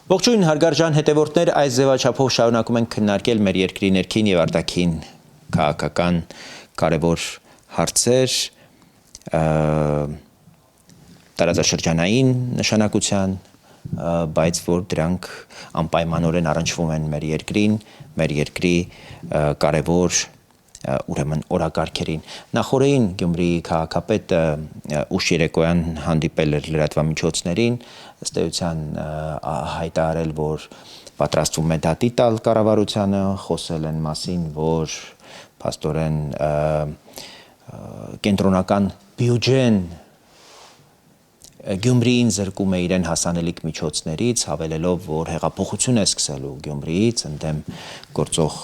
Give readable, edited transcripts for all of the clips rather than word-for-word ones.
Ողջույն հարգարժան հետևորդներ, այս ձևաչափով շարունակում ենք քննարկել մեր երկրի ներքին եւ արտաքին քաղաքական կարևոր հարցեր, տարածաշրջանային նշանակության, բայց որ դրանք անպայմանորեն առնչվում են մեր երկրին, մեր երկրի կարևոր ուրեմն օրակարգերին։ Նախորդին Գյումրիի քաղաքապետը ուշ երեկոյան հանդիպել էր լրատվամիջոցներին, ըստ էության հայտարարել, որ պատրաստվում է դատի տալ կառավարությանը, խոսել են մասին, որ փաստորեն կենտրոնական բյուջեն Գյումրիին զրկում է իրեն հասանելիք միջոցներից, հավելելով, որ հեղափոխություն է սկսելու Գյումրիից ընդդեմ գործող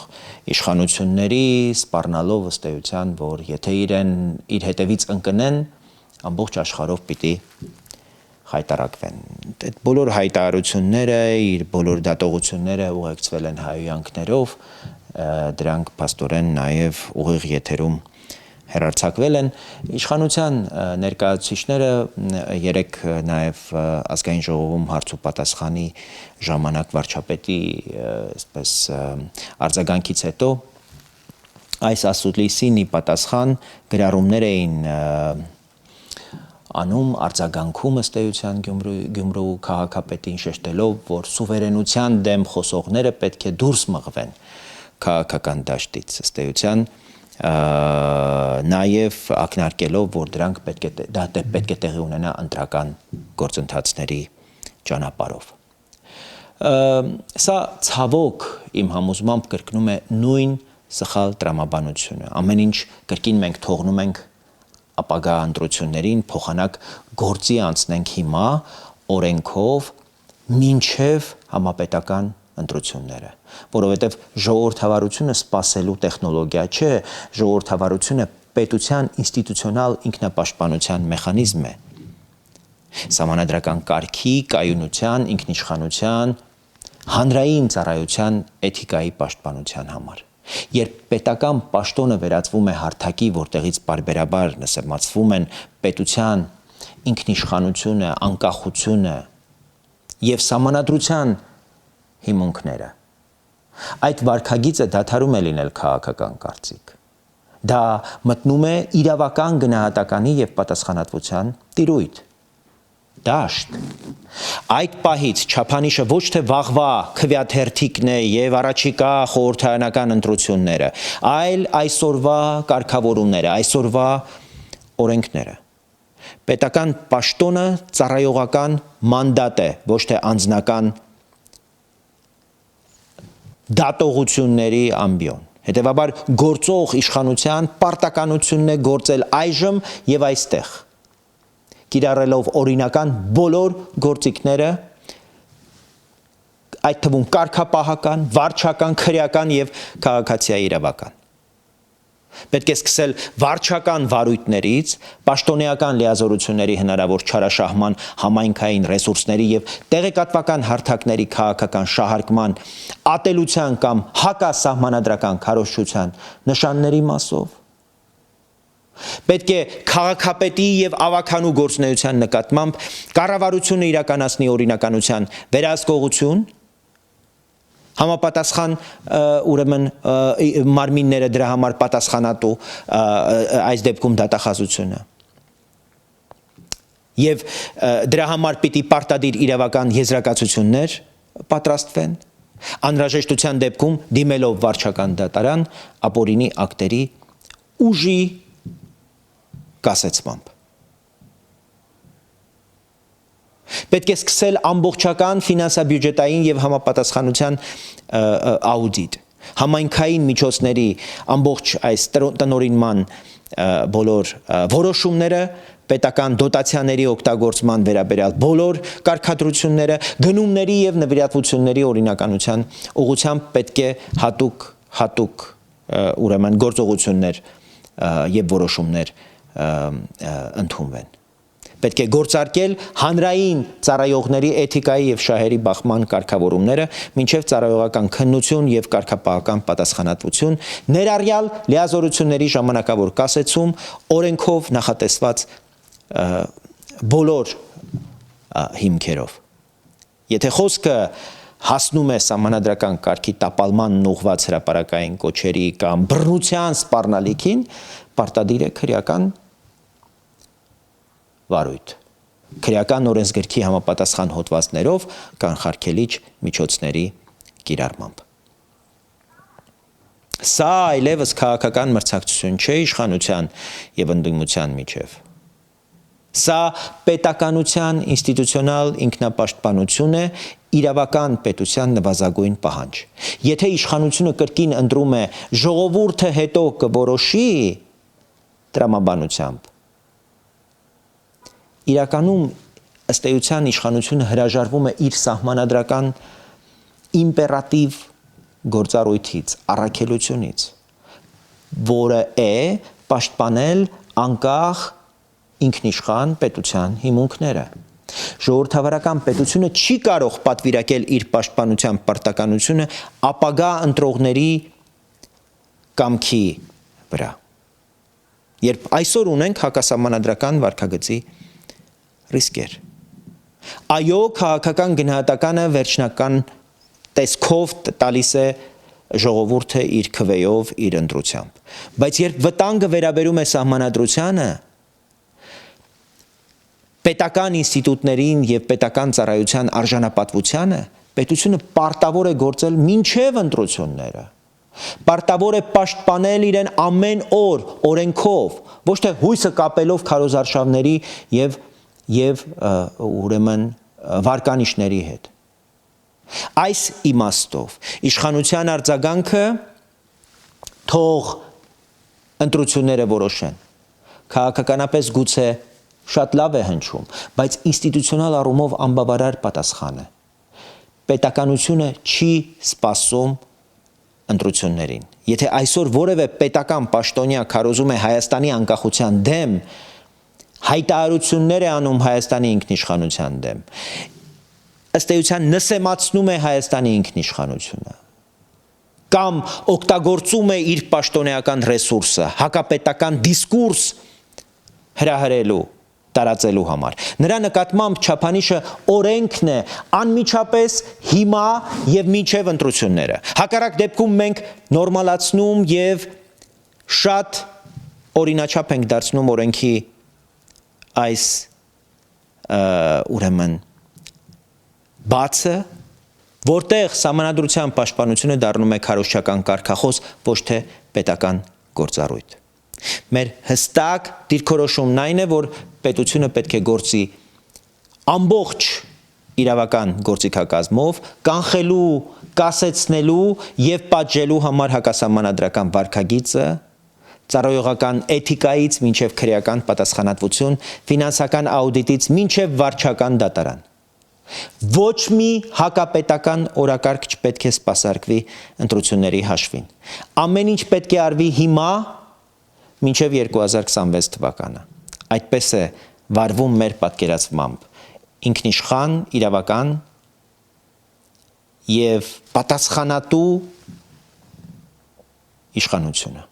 իշխանությունների, սպառնալով ըստ էության, որ եթե իրեն իր հետևից ընկնեն, ամբողջ աշխարհով պիտի հայտարարվեն։ Այդ բոլոր հայտարարությունները, իր բոլոր դատողությունները ուղեկցվել են հայհոյանքներով, դրանք փաստորեն նաև ուղիղ եթերում հեռարձակվել են։ Իշխանության ներկայացուցիչները երեք նաև ազգային ժողովում հարց ու պատասխանի ժամանակ վարչապետի այսպես արձագանքից հետո այս ասուլիսին ի պատասխան գրառումներ էին անում արձագանքում ըստ էության Գյումրու քաղաքապետին շեշտելով, որ սուվերենության դեմ խոսողները պետք է դուրս մղվեն քաղաքական դաշտից ըստ էության նաև ակնարկելով, որ դրանք պետք է տեղի ունենա ընտրական գործընթացների ճանապարհով։ Սա ցավոք իմ համոզմամբ կրկնում է նույն սխալ տրամաբանությունը։ Ամեն ինչ կրկին մենք թողնում ենք ապագա ընտրություններին, փոխանակ գործի անցնենք հիմա օրենքով մինչև համապետական ընտրությունները, որովհետև ժողովրդավարությունը սպասելու տեխնոլոգիա չէ, ժողովրդավարությունը պետության ինստիտուցիոնալ ինքնապաշտպանության մեխանիզմ է, սահմանադրական կարգի, կայունության, ինքնիշխանության, հանրային ծառայության էթիկայի պաշտպանության համար։ Երբ պետական պաշտոնը վերածվում է հարթակի, որտեղից պարբերաբար նսեմացվում են պետության ինքնիշխանությունը, անկախությունը եւ սահմանադրության հիմունքները, այդ վարքագիծը դադարում է լինել քաղաքական կարծիք։ Դա մտնում է իրավական գնահատականի եւ պատասխանատվության տիրույթ, դաշտ։ Այդ պահից չափանիշը ոչ թե վաղվա քվեաթերթիկն է եւ առաջիկա խորհրդարանական ընտրությունները, այլ այսօրվա կարգավորումները, այսօրվա օրենքները։ Պետական պաշտոնը ծառայողական մանդատ է, ոչ թե անձնական դատողությունների ամբիոն։ Հետևաբար գործող իշխանության պարտականությունն է գործել այժմ եւ այստեղ, կիրառելով օրինական բոլոր գործիքները, այդ թվում կարգապահական, վարչական, քրեական եւ քաղաքացիաիրավական։ Պետք է սկսել վարչական վարույթներից, պաշտոնեական լիազորությունների հնարավոր չարաշահման, համայնքային ռեսուրսների եւ տեղեկատվական հարթակների քաղաքական շահարկման, ատելության կամ հակասահմանադրական քարոզչության նշանների մասով։ Պետք է քաղաքապետի եւ ավականու գործունեության նկատմամբ կառավարությունը իրականացնի օրինականության վերահսկողություն, համապատասխան ուրեմն մարմինները դրա համար պատասխանատու այս դեպքում դատախազությունը եւ դրա համար պիտի պարտադիր իրավական եզրակացություններ պատրաստվեն, անհրաժեշտության դեպքում դիմելով վարչական դատարան ապօրինի ակտերի ուժի կասեցմամբ։ Պետք է սկսել ամբողջական ֆինանսա-բյուջետային եւ համապատասխանության աուդիտ, համայնքային միջոցների ամբողջ այս տնօրինման բոլոր որոշումները, պետական դոտացիաների օգտագործման վերաբերյալ բոլոր կարգադրությունները, գնումների եւ նվիրատվությունների օրինականության ուղղությամբ պետք է հատուկ ուրեմն գործողություններ եւ որոշումներ ընդունվեն։ Պետք է գործարկել հանրային ծառայողների էթիկայի եւ շահերի բախման կարգավորումները, մինչեւ ծառայողական քննություն եւ կարգապահական պատասխանատվություն, ներառյալ լիազորությունների ժամանակավոր կասեցում, օրենքով նախատեսված բոլոր հիմքերով։ Եթե խոսքը հասնում է սահմանադրական կարգի տապալման ուղղված հրապարակային կոչերի կամ բռնության սպառնալիքին, պարտադիր է քրեական վարույթ, քրեական օրենսգրքի համապատասխան հոդվածներով կանխարգելիչ միջոցների կիրառմամբ։ Սա այլևս քաղաքական մրցակցություն չէ իշխանության եւ ընդդիմության միջև։ Սա պետականության ինստիտուցիոնալ ինքնապաշտպանություն է, իրավական պետության նվազագույն պահանջ։ Եթե իշխանությունը կրկին ընտրում է ժողովուրդը հետո կորոշի տրամաբանությամբ, իրականում ըստ էության իշխանությունը հրաժարվում է իր սահմանադրական իմպերատիվ գործառույթից, առաքելությունից, որը է պաշտպանել անկախ ինքնիշխան պետության հիմունքները։ Ժողովրդավարական պետությունը չի կարող պատվիրակել իր պաշտպանության պարտականությունը ապագա ընտրողների կամքի վրա։ Երբ այսօր ունենք հակասահմանադրական վարքագծի ռիսկեր։ Այո, քաղաքական գնահատականը վերջնական տեսքով տալիս է ժողովուրդը իր քվեով, իր ընտրությամբ։ Բայց երբ վտանգը վերաբերում է սահմանադրությանը, պետական ինստիտուտներին եւ պետական ծառայության արժանապատվությանը, պետությունը պարտավոր է գործել մինչև ընտրությունները։ Պարտավոր է պաշտպանել իրեն ամեն օր օրենքով, ոչ թե հույսը կապելով քարոզարշավների եւ ուրեմն վարկանիշների հետ։ Այս իմաստով իշխանության արձագանքը թող ընտրությունները որոշեն։ Քաղաքականապես գուցե շատ լավ է հնչում, բայց ինստիտուցիոնալ առումով անբավարար պատասխան է։ Պետականությունը չի սպասում ընտրություններին։ Եթե այսօր որևէ պետական պաշտոնյա քարոզում է Հայաստանի անկախության դեմ, հայտարարություններ է անում Հայաստանի ինքնիշխանության դեմ, ըստ էության նսեմացնում է Հայաստանի ինքնիշխանությունը կամ օգտագործում է իր պաշտոնեական ռեսուրսը հակապետական դիսկուրս հրահրելու, տարածելու համար։ Նրա նկատմամբ չափանիշը օրենքն է անմիջապես հիմա եւ մինչեւ ընտրությունները։ Հակառակ դեպքում մենք նորմալացնում եւ շատ օրինաչափ ենք դարձնում օրենքի այս ուրեմն բացը, որտեղ սահմանադրության պաշտպանությունը դառնում է քարոզչական կարգախոս, ոչ թե պետական գործառույթ։ Մեր հստակ դիրքորոշումն այն է, որ պետությունը պետք է գործի ամբողջ իրավական գործիքակազմով, կանխելու, կասեցնելու եւ պատժելու համար հակասահմանադրական վարքագիծը, ծառայողական էթիկայից մինչև քրեական պատասխանատվություն, ֆինանսական աուդիտից մինչև վարչական դատարան։ Ոչ մի հակապետական օրակարգ չպետք է սպասարկվի ընտրությունների հաշվին։ Ամեն ինչ պետք է արվի հիմա, մինչև 2026 թվականը։ Այդպես է վարվում մեր պատկերացմամբ ինքնիշխան, իրավական եւ պատասխանատու իշխանությունը։